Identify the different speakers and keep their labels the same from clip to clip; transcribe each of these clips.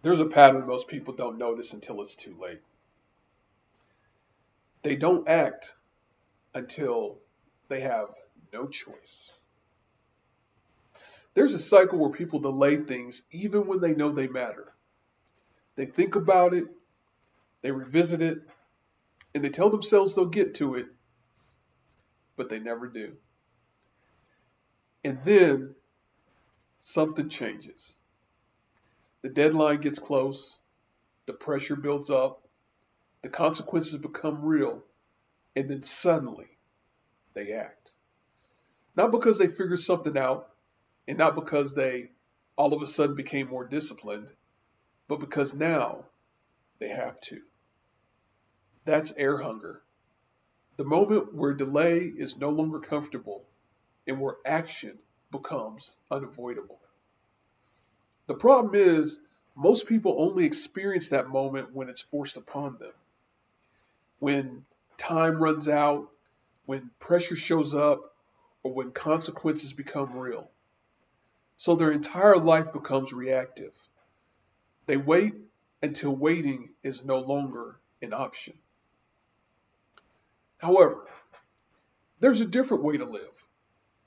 Speaker 1: There's a pattern most people don't notice until it's too late. They don't act until they have no choice. There's a cycle where people delay things even when they know they matter. They think about it, they revisit it, and they tell themselves they'll get to it, but they never do. And then something changes. The deadline gets close, the pressure builds up, the consequences become real, and then suddenly they act. Not because they figured something out, and not because they all of a sudden became more disciplined, but because now they have to. That's air hunger. The moment where delay is no longer comfortable and where action becomes unavoidable. The problem is, most people only experience that moment when it's forced upon them. When time runs out, when pressure shows up, or when consequences become real. So their entire life becomes reactive. They wait until waiting is no longer an option. However, there's a different way to live,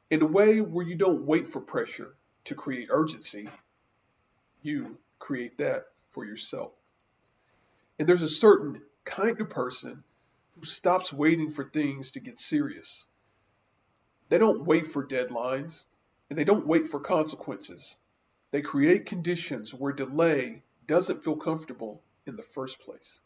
Speaker 1: in a way where you don't wait for pressure to create urgency, you create that for yourself. And there's a certain kind of person who stops waiting for things to get serious. They don't wait for deadlines, and they don't wait for consequences. They create conditions where delay doesn't feel comfortable in the first place.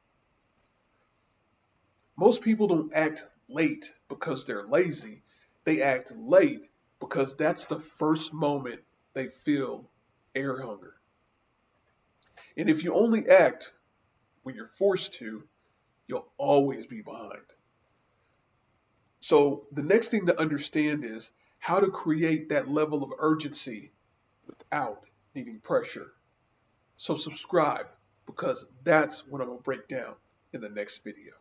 Speaker 1: Most people don't act late because they're lazy. They act late because that's the first moment they feel air hunger. And if you only act when you're forced to, you'll always be behind. So the next thing to understand is how to create that level of urgency without needing pressure. So subscribe because that's what I'm going to break down in the next video.